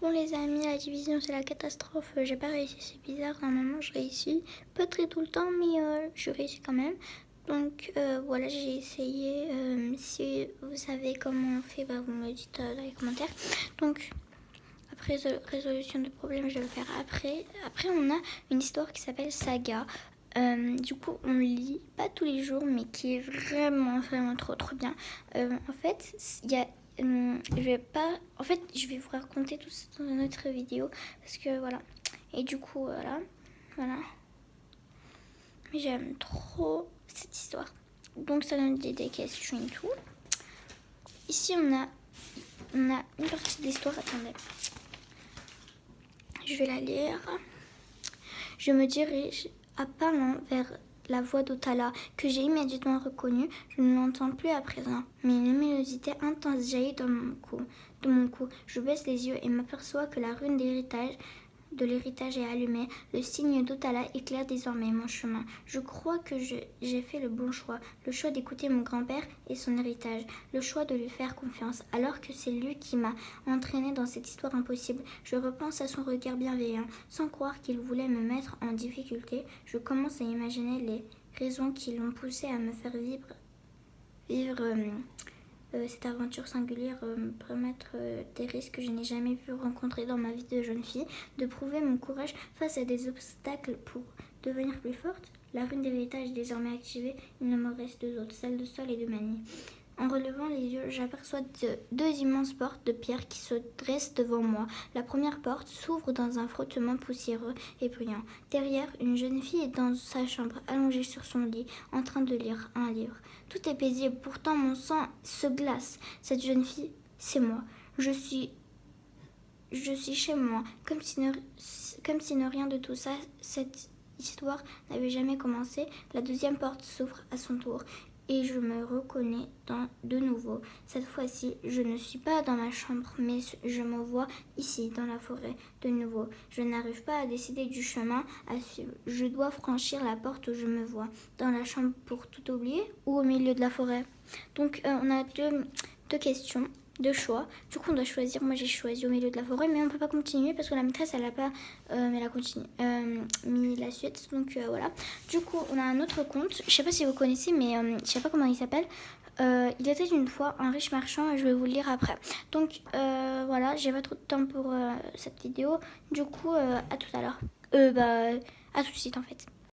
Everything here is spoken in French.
Bon les amis, la division c'est la catastrophe, j'ai pas réussi, c'est bizarre, normalement je réussis, pas très tout le temps mais je réussis quand même. Donc voilà, j'ai essayé, si vous savez comment on fait, bah, vous me le dites dans les commentaires. Donc après résolution de problème, je vais le faire après. Après on a une histoire qui s'appelle Saga. Du coup on lit pas tous les jours mais qui est vraiment trop bien. En fait il y a je vais vous raconter tout ça dans une autre vidéo parce que voilà. Et du coup voilà. Mais j'aime trop cette histoire. Donc ça donne des questions et tout. Ici on a une partie de l'histoire. Attendez, je vais la lire. Je me dirige à pas lents vers la voix d'Otala, que j'ai immédiatement reconnue. Je ne l'entends plus à présent, mais une luminosité intense jaillit dans mon cou. Je baisse les yeux et m'aperçois que la rune de l'héritage est allumée. Le signe d'Otala éclaire désormais mon chemin. Je crois que j'ai fait le bon choix, le choix d'écouter mon grand-père et son héritage, le choix de lui faire confiance, alors que c'est lui qui m'a entraîné dans cette histoire impossible. Je repense à son regard bienveillant, sans croire qu'il voulait me mettre en difficulté. Je commence à imaginer les raisons qui l'ont poussé à me faire vivre cette aventure singulière, me promettre des risques que je n'ai jamais pu rencontrer dans ma vie de jeune fille, de prouver mon courage face à des obstacles pour devenir plus forte. La rune d'héritage est désormais activée, il ne me reste deux autres, celle de Sol et de Mani. En relevant les yeux, j'aperçois deux immenses portes de pierre qui se dressent devant moi. La première porte s'ouvre dans un frottement poussiéreux et bruyant. Derrière, une jeune fille est dans sa chambre, allongée sur son lit, en train de lire un livre. Tout est paisible, pourtant mon sang se glace. Cette jeune fille, c'est moi. Je suis chez moi, comme si ne rien de tout ça, cette histoire n'avait jamais commencé. La deuxième porte s'ouvre à son tour. Et je me reconnais de nouveau. Cette fois-ci, je ne suis pas dans ma chambre, mais je me vois ici, dans la forêt, de nouveau. Je n'arrive pas à décider du chemin à suivre. Je dois franchir la porte où je me vois, dans la chambre pour tout oublier ou au milieu de la forêt. Donc, on a deux questions, deux choix. Du coup, on doit choisir. Moi, j'ai choisi au milieu de la forêt, mais on ne peut pas continuer parce que la maîtresse, elle n'a pas mis la suite. Donc, voilà. Du coup, on a un autre conte. Je ne sais pas si vous connaissez, mais je ne sais pas comment il s'appelle. Il était une fois un riche marchand et je vais vous le lire après. Donc, voilà, j'ai pas trop de temps pour cette vidéo. Du coup, à tout à l'heure. À tout de suite, en fait.